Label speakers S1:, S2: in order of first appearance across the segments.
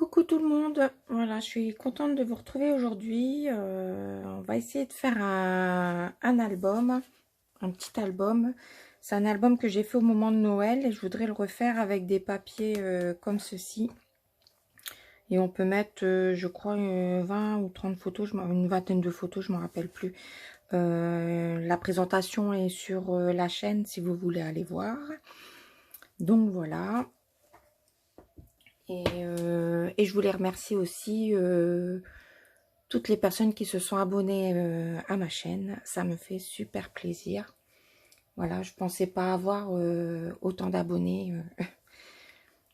S1: Coucou tout le monde, voilà, je suis contente de vous retrouver aujourd'hui. On va essayer de faire un album, un petit album. C'est un album que j'ai fait au moment de Noël et je voudrais le refaire avec des papiers comme ceci. Et on peut mettre, je crois, 20 ou 30 photos, une vingtaine de photos, je ne me rappelle plus. La présentation est sur la chaîne si vous voulez aller voir. Donc voilà. Et je voulais remercier aussi toutes les personnes qui se sont abonnées à ma chaîne. Ça me fait super plaisir. Voilà, je pensais pas avoir autant d'abonnés.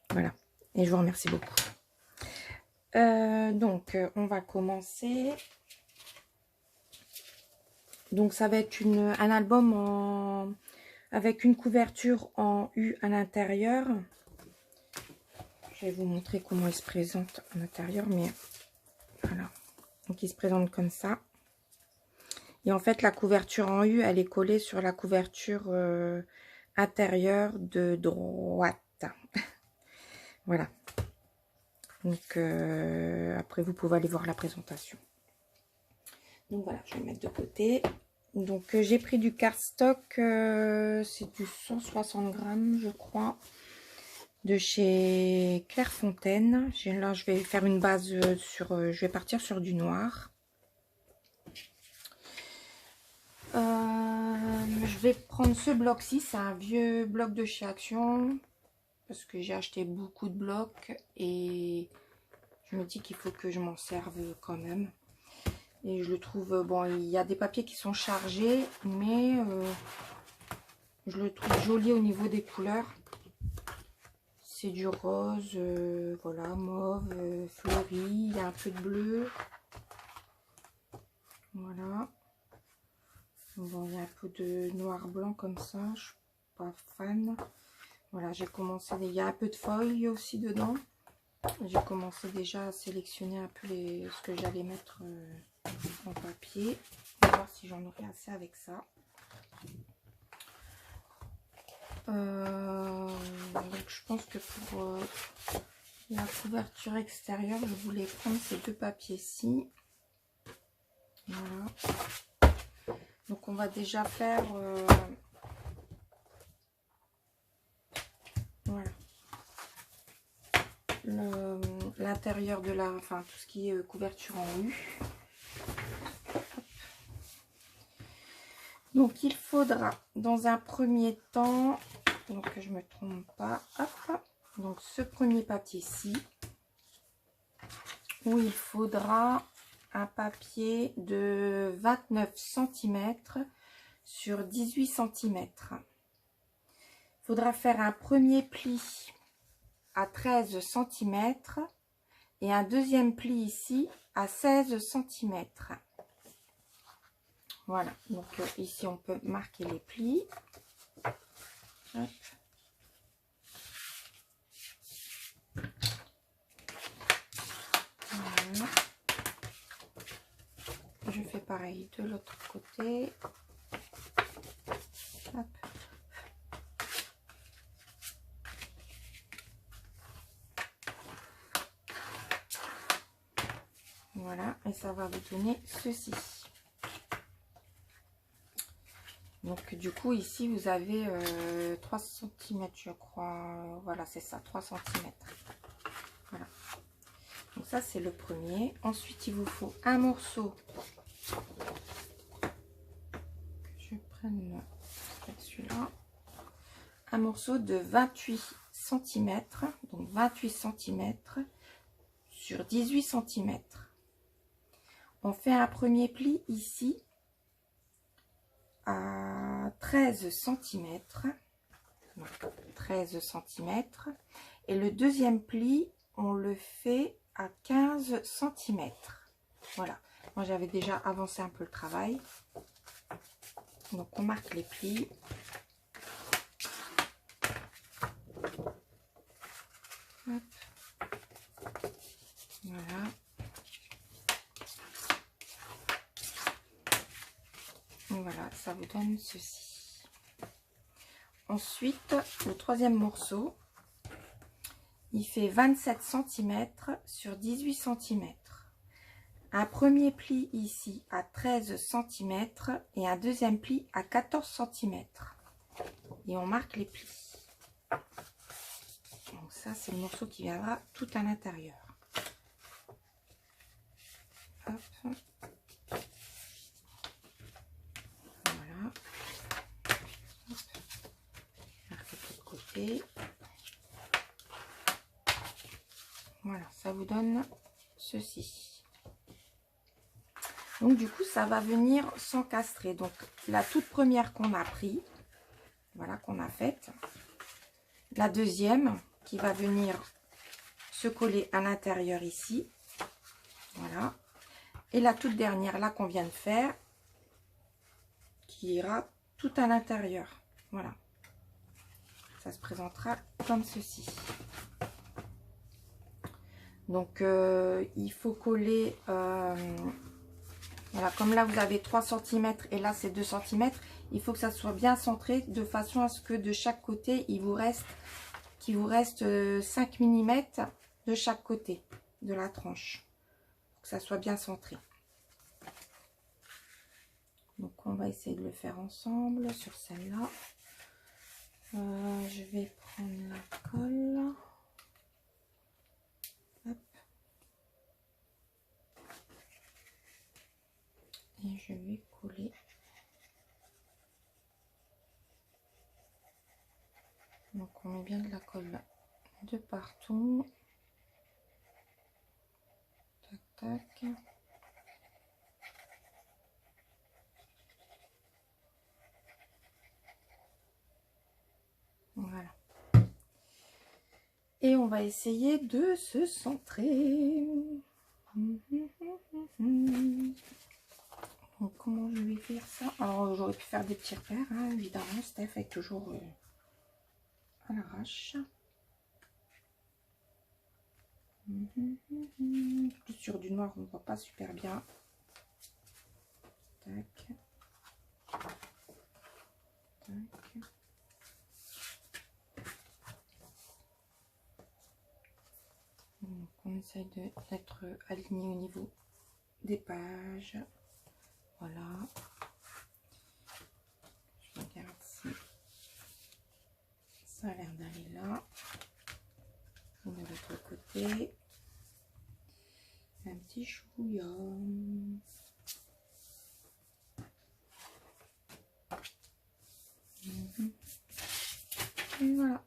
S1: Voilà, et je vous remercie beaucoup. Donc, on va commencer. Donc, ça va être un album avec une couverture en U à l'intérieur. Je vais vous montrer comment il se présente à l'intérieur, mais voilà. Donc, il se présente comme ça. Et en fait, la couverture en U, elle est collée sur la couverture intérieure de droite. Voilà. Donc, après, vous pouvez aller voir la présentation. Donc, voilà, je vais le mettre de côté. Donc, j'ai pris du cardstock. C'est du 160 grammes, je crois, de chez Clairefontaine. Là, je vais faire une base sur... je vais partir sur du noir. Je vais prendre ce bloc-ci, c'est un vieux bloc de chez Action, parce que j'ai acheté beaucoup de blocs et je me dis qu'il faut que je m'en serve quand même. Et je le trouve, bon, il y a des papiers qui sont chargés, mais je le trouve joli au niveau des couleurs. C'est du rose, voilà, mauve, fleuri, il y a un peu de bleu. Voilà. Bon, il y a un peu de noir-blanc comme ça, je suis pas fan. Voilà, j'ai commencé, il y a un peu de feuilles aussi dedans. J'ai commencé déjà à sélectionner un peu ce que j'allais mettre en papier. On va voir si j'en aurai assez avec ça. Donc je pense que pour la couverture extérieure, je voulais prendre ces deux papiers-ci. Voilà. Donc on va déjà faire... voilà. L'intérieur de la... Enfin, tout ce qui est couverture en U. Donc, il faudra, dans un premier temps... Donc, que je me trompe pas. Hop. Donc, ce premier papier-ci. Où il faudra un papier de 29 cm sur 18 cm. Il faudra faire un premier pli à 13 cm et un deuxième pli ici à 16 cm. Voilà, donc ici on peut marquer les plis. Hop. Voilà. Je fais pareil de l'autre côté. Hop. Voilà, et ça va vous donner ceci. Donc du coup ici vous avez 3 cm je crois. Voilà, c'est ça, 3 cm. Voilà. Donc ça c'est le premier. Ensuite il vous faut un morceau. Je prenne celui-là. Un morceau de 28 cm. Donc 28 cm sur 18 cm. On fait un premier pli ici à 13 cm. Donc 13 cm. Et le deuxième pli, on le fait à 15 cm. Voilà. Moi, j'avais déjà avancé un peu le travail. Donc, on marque les plis. Hop. Voilà. Voilà, ça vous donne ceci. Ensuite, le troisième morceau, il fait 27 cm sur 18 cm. Un premier pli ici à 13 cm et un deuxième pli à 14 cm. Et on marque les plis. Donc ça, c'est le morceau qui viendra tout à l'intérieur. Hop. Voilà. Hop. Marquez de l'autre côté. Voilà, ça vous donne ceci. Donc du coup, ça va venir s'encastrer. Donc la toute première qu'on a pris, voilà, qu'on a faite. La deuxième qui va venir se coller à l'intérieur ici. Voilà. Et la toute dernière là qu'on vient de faire, qui ira tout à l'intérieur. Voilà. Ça se présentera comme ceci. Donc il faut coller, voilà, comme là vous avez 3 cm et là c'est 2 cm, il faut que ça soit bien centré de façon à ce que de chaque côté il vous reste, qu'il vous reste 5 mm de chaque côté de la tranche, pour que ça soit bien centré. Donc on va essayer de le faire ensemble sur celle-là. Je vais prendre la colle. Hop. Et je vais coller. Donc on met bien de la colle de partout. Tac, tac. Voilà. Et on va essayer de se centrer. Donc comment je vais faire ça? Alors j'aurais pu faire des petits repères, hein, évidemment. Steph est toujours à l'arrache. Plus sur du noir, on ne voit pas super bien. Tac. Tac. Donc on essaye d'être aligné au niveau des pages. Voilà. Je regarde si ça a l'air d'aller là. Et de l'autre côté, un petit chouïa. Et voilà.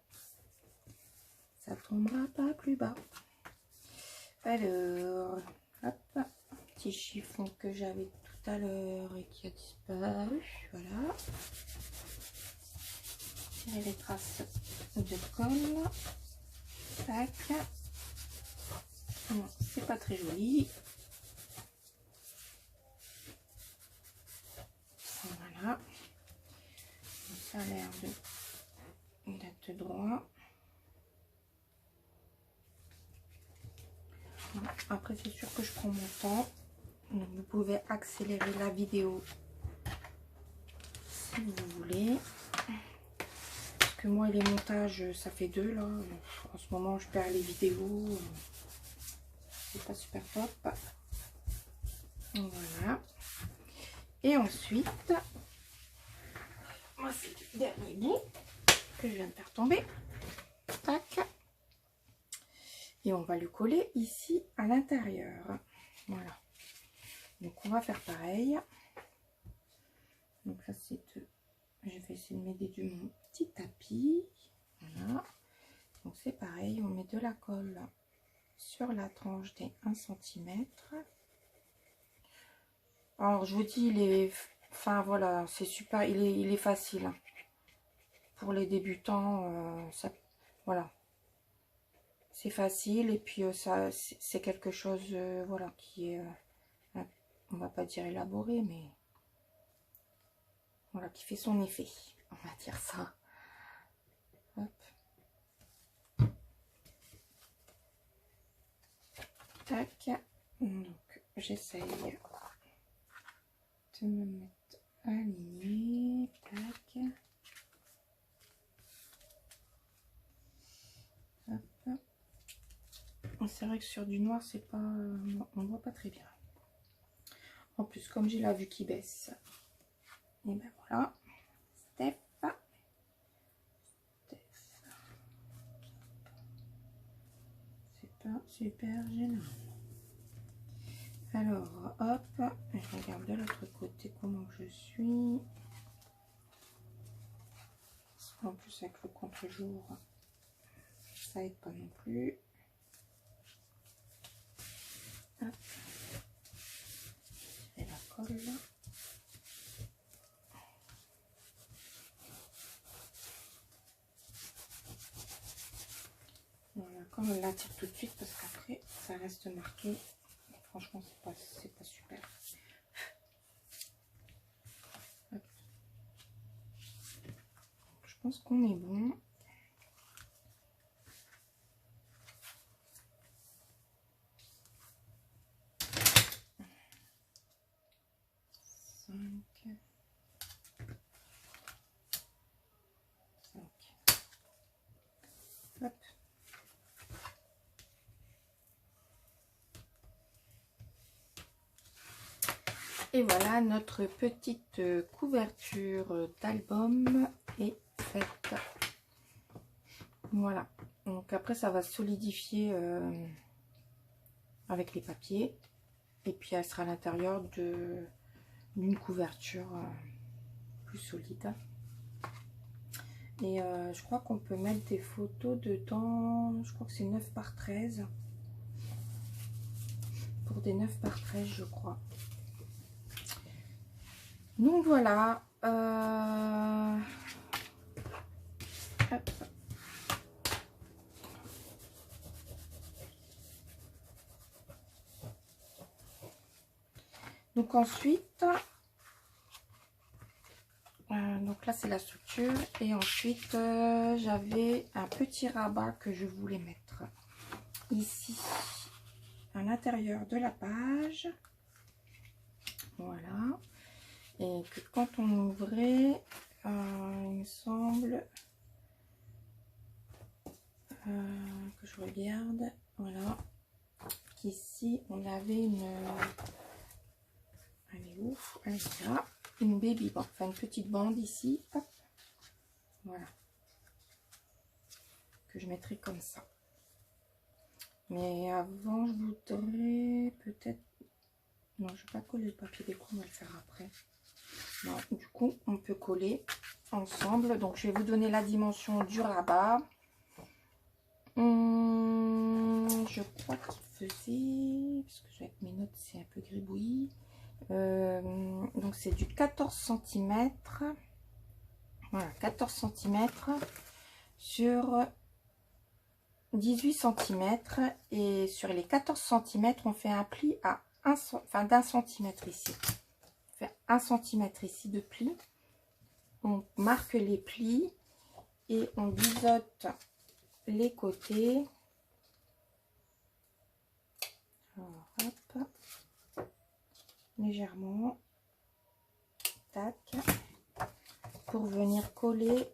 S1: Ça tombera pas plus bas. Alors, hop, petit chiffon que j'avais tout à l'heure et qui a disparu. Voilà. Tirer les traces de colle. Tac. Non, c'est pas très joli. Voilà. Ça a l'air d'être droit. Après, c'est sûr que je prends mon temps. Donc, vous pouvez accélérer la vidéo si vous voulez. Parce que moi, les montages, ça fait deux là. En ce moment, je perds les vidéos. C'est pas super top. Voilà. Et ensuite, moi, c'est le dernier bout que je viens de faire tomber. Tac. Et on va le coller ici à l'intérieur. Voilà. Donc on va faire pareil. Donc là c'est deux. Je vais essayer de m'aider de mon petit tapis. Voilà. Donc c'est pareil, on met de la colle sur la tranche des 1 cm. Alors je vous dis, il est. Enfin voilà, c'est super, il est facile. Pour les débutants, ça. Voilà. C'est facile et puis ça c'est quelque chose voilà qui est on va pas dire élaboré mais voilà qui fait son effet, on va dire ça. Hop. Tac. Donc j'essaye de me mettre aligné. Tac. Hop. C'est vrai que sur du noir, c'est pas, on voit pas très bien. En plus, comme j'ai la vue qui baisse, et ben voilà. Steph. C'est pas super gênant. Alors, hop, je regarde de l'autre côté comment je suis. En plus, avec le contre-jour, ça aide pas non plus. Hop. Et la colle. Voilà, comme on l'attire tout de suite parce qu'après, ça reste marqué. Et franchement, c'est pas super. Hop. Je pense qu'on est bon. Hop. Et voilà, notre petite couverture d'album est faite. Voilà. Donc après, ça va solidifier avec les papiers. Et puis, elle sera à l'intérieur d'une couverture plus solide. Et je crois qu'on peut mettre des photos dedans. Je crois que c'est 9 par 13. Pour des 9 par 13, je crois. Donc voilà. Hop. Donc ensuite, donc là c'est la structure. Et ensuite, j'avais un petit rabat que je voulais mettre ici à l'intérieur de la page. Voilà. Et que quand on ouvrait, il me semble que je regarde, voilà, qu'ici on avait une, elle est où? Elle est là, une baby band, enfin une petite bande ici, hop, voilà, que je mettrai comme ça. Mais avant, je voudrais peut-être, non, je vais pas coller le papier déco, on va le faire après. Non, du coup, on peut coller ensemble. Donc, je vais vous donner la dimension du rabat. Je crois qu'il faisait, parce que avec mes notes, c'est un peu gribouillis. Donc, c'est du 14 cm. Voilà, 14 cm sur 18 cm. Et sur les 14 cm, on fait un pli à d'un centimètre ici. On fait 1 cm ici de pli. On marque les plis et on biseaute les côtés. Alors, hop, légèrement, tac, pour venir coller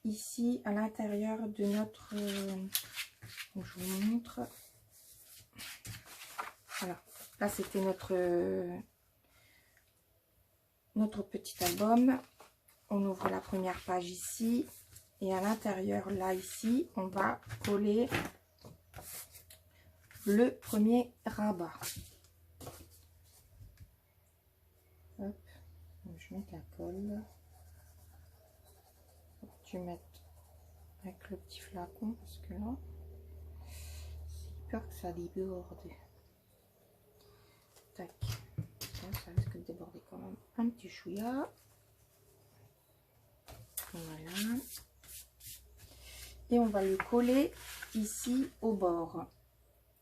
S1: ici à l'intérieur de notre, je vous montre, voilà, là c'était notre petit album. On ouvre la première page ici et à l'intérieur là ici on va coller le premier rabat. Hop, je mets la colle. Faut que tu mettes avec le petit flacon parce que là j'ai peur que ça déborde. Tac, ça risque de déborder quand même un petit chouïa. Voilà. Et on va le coller ici au bord.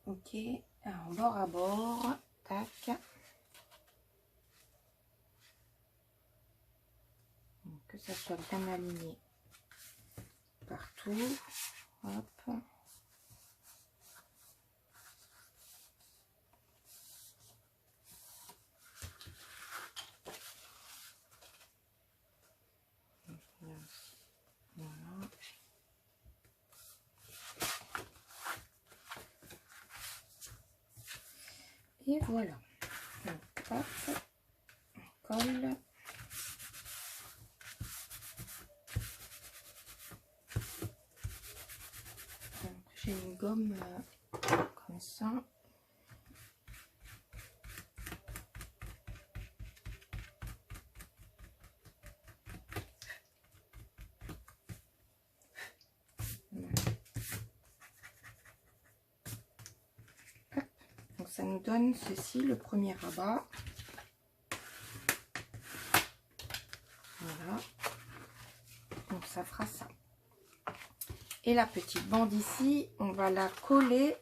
S1: Ok, alors bord à bord, tac. Donc, que ça soit bien aligné partout. Hop. Voilà. Et voilà. Donc, hop, on colle. J'ai une gomme comme ça. Donc ça nous donne ceci, le premier rabat. Voilà. Donc ça fera ça. Et la petite bande ici, on va la coller.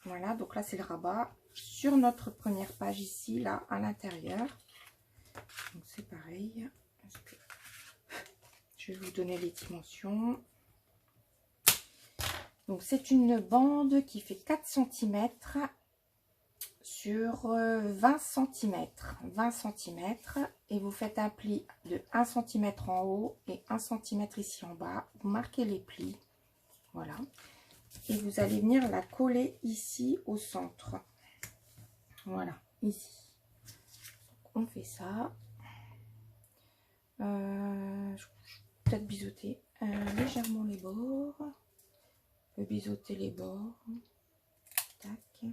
S1: Voilà, donc là c'est le rabat sur notre première page ici, là, à l'intérieur. Donc c'est pareil. Je vais vous donner les dimensions. Donc c'est une bande qui fait 4 cm sur 20 cm. 20 cm. Et vous faites un pli de 1 cm en haut et 1 cm ici en bas. Vous marquez les plis. Voilà. Et vous allez venir la coller ici au centre. Voilà, ici. Donc, on fait ça. Je vais peut-être biseauter légèrement les bords. On peut biseauter les bords. Tac.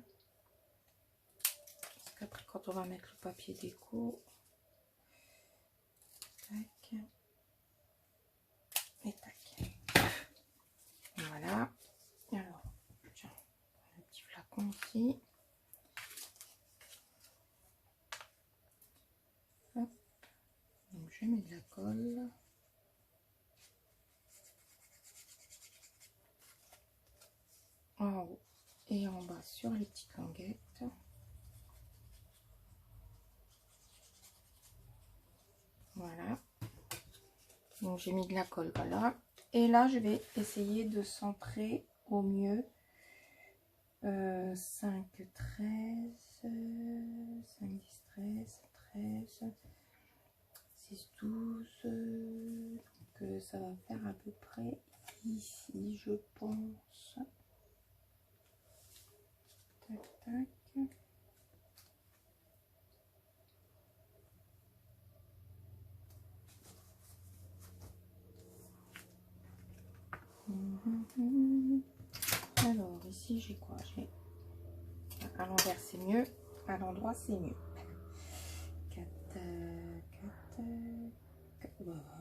S1: Parce qu'après, quand on va mettre le papier déco, tac. Et tac. Voilà. Alors, tiens, un petit flacon ici. Hop. Donc, je mets de la colle. En haut et en bas sur les petites languettes. Voilà. Donc j'ai mis de la colle, voilà. Et là je vais essayer de centrer au mieux 5, 13, 5, 10, 13, 13, 6, 12. Donc ça va faire à peu près ici, je pense. Tac, tac. Alors ici j'ai quoi? J'ai à l'envers c'est mieux, à l'endroit c'est mieux. 4, 4, voilà.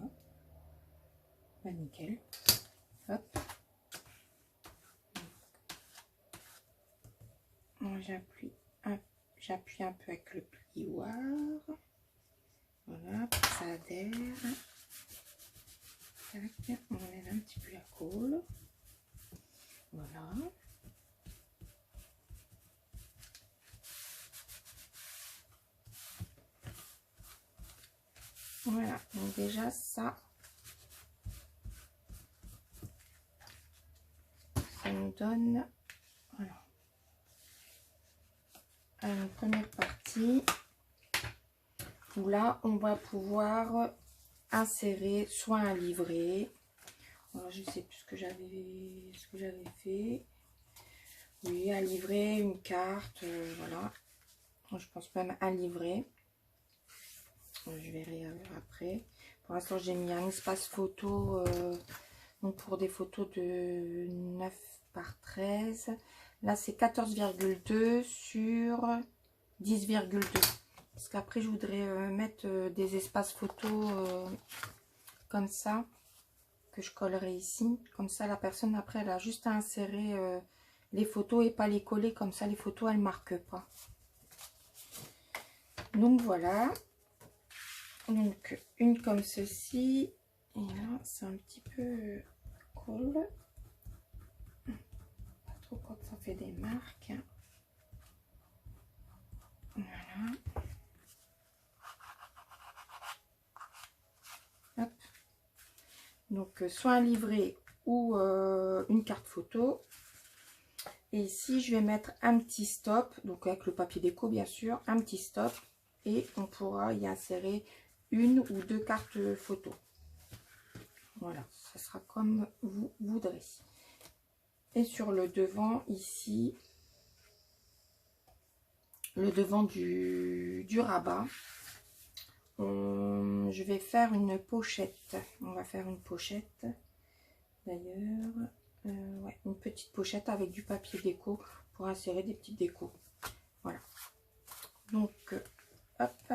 S1: Bah, nickel. Hop. J'appuie un peu avec le plioir. Voilà, pour que ça adhère. Tac, on enlève un petit peu la colle. Voilà. Voilà, donc déjà ça nous donne, voilà, une première partie où là on va pouvoir insérer soit un livret. Alors, je sais plus ce que j'avais fait. Oui, un livret, une carte, voilà. Je pense même un livret. Je verrai après. Pour l'instant, j'ai mis un espace photo donc pour des photos de 9 par 13. Là, c'est 14,2 sur 10,2. Parce qu'après, je voudrais mettre des espaces photos comme ça, que je collerai ici. Comme ça, la personne, après, elle a juste à insérer les photos et pas les coller. Comme ça, les photos, elles ne marquent pas. Donc, voilà. Donc, une comme ceci. Et là, c'est un petit peu colle. Pas trop quand ça fait des marques. Voilà. Hop. Donc, soit un livret ou une carte photo. Et ici, je vais mettre un petit stop. Donc, avec le papier déco, bien sûr. Un petit stop. Et on pourra y insérer une ou deux cartes photo. Voilà, ça sera comme vous voudrez. Et sur le devant, ici, le devant du rabat. Je vais faire une pochette. On va faire une pochette d'ailleurs. Ouais, une petite pochette avec du papier déco pour insérer des petites décos. Voilà. Donc, hop.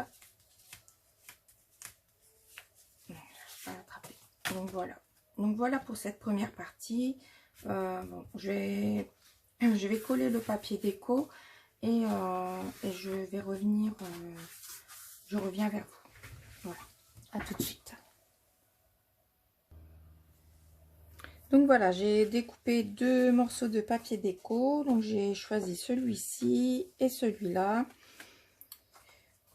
S1: Non, je vais pas l'attraper. Donc voilà. Donc voilà pour cette première partie. Bon, je vais coller le papier déco et je vais revenir. Je reviens vers vous. Voilà. À tout de suite. Donc voilà, j'ai découpé 2 morceaux de papier déco. Donc j'ai choisi celui-ci et celui-là.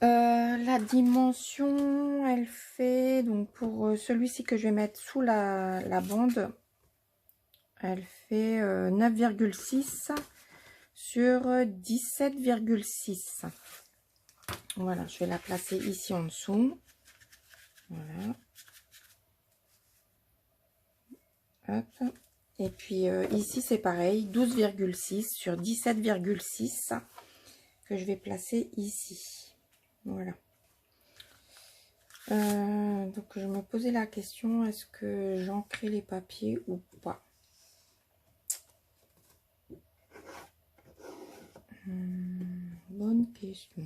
S1: La dimension, elle fait, donc pour celui-ci que je vais mettre sous la bande, elle fait 9,6 sur 17,6. Voilà, je vais la placer ici en dessous. Voilà. Hop. Et puis ici c'est pareil, 12,6 sur 17,6 que je vais placer ici. Voilà. Donc je me posais la question, est-ce que j'ancre les papiers ou pas? Bonne question.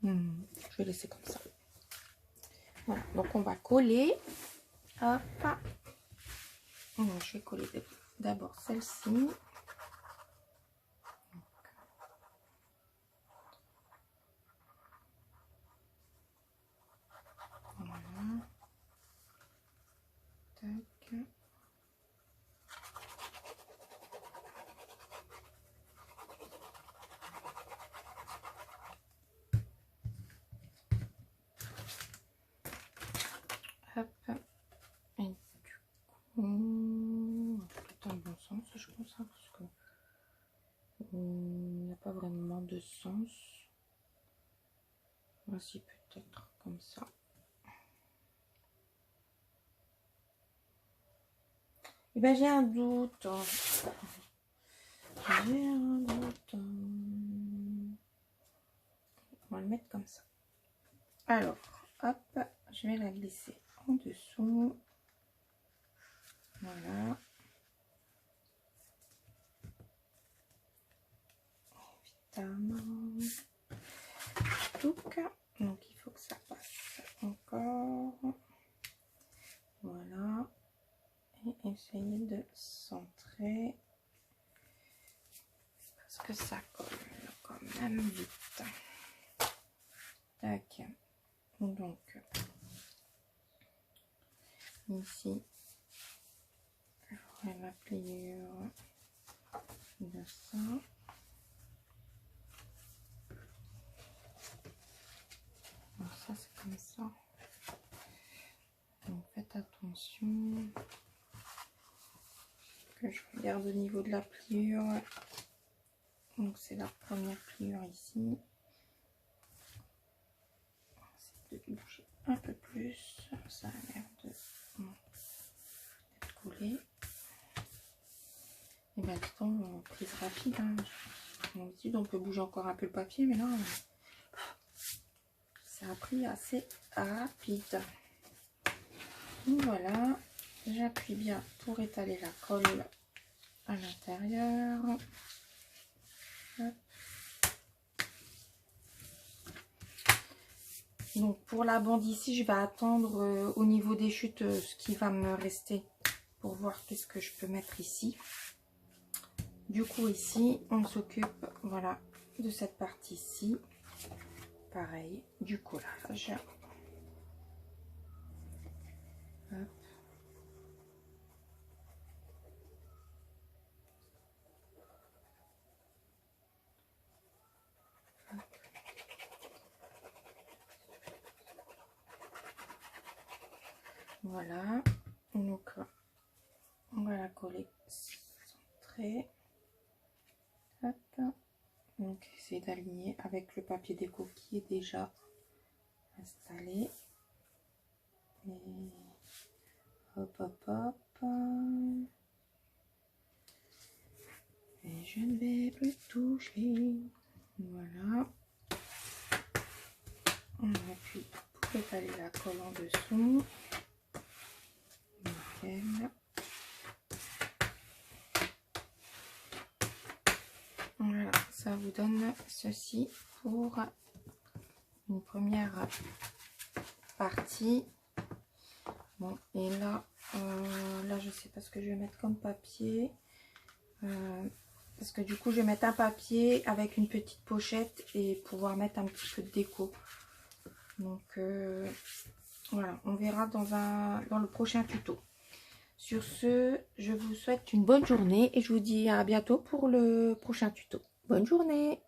S1: Je vais laisser comme ça. Voilà, donc on va coller. Hop. Je vais coller d'abord celle-ci. Voilà. Tac. Hop. Et du coup, tout dans le bon sens, je pense, hein, parce que il n'y a pas vraiment de sens. Voici peut-être comme ça. Et ben j'ai un doute. J'ai un doute. On va le mettre comme ça. Alors, hop, je vais la glisser en dessous. Voilà. Évidemment. Donc il faut que ça passe encore. Voilà. Et essayer de centrer. Parce que ça colle quand même vite. Tac. Donc ici, j'aurai la pliure de ça. Alors ça c'est comme ça. Donc faites attention que je regarde au niveau de la pliure. Donc c'est la première pliure ici. De bouger un peu plus, ça a l'air de couler. Et bien temps prise rapide, hein. D'habitude on peut bouger encore un peu le papier, mais là ça a pris assez rapide. Donc voilà, j'appuie bien pour étaler la colle à l'intérieur. Donc pour la bande ici, je vais attendre au niveau des chutes ce qui va me rester pour voir qu'est-ce que je peux mettre ici. Du coup ici, on s'occupe, voilà, de cette partie-ci. Pareil, du collage. Hop. Voilà, donc on va la coller centrée. Hop. Donc essayer d'aligner avec le papier déco qui est déjà installé. Et hop hop hop. Et je ne vais plus toucher. Voilà. On appuie pour étaler la colle en dessous. Nickel. Voilà, ça vous donne ceci pour une première partie. Bon, et là, là je sais pas ce que je vais mettre comme papier. Parce que du coup, je vais mettre un papier avec une petite pochette et pouvoir mettre un petit peu de déco. Donc, voilà, on verra dans le prochain tuto. Sur ce, je vous souhaite une bonne journée et je vous dis à bientôt pour le prochain tuto. Bonne journée!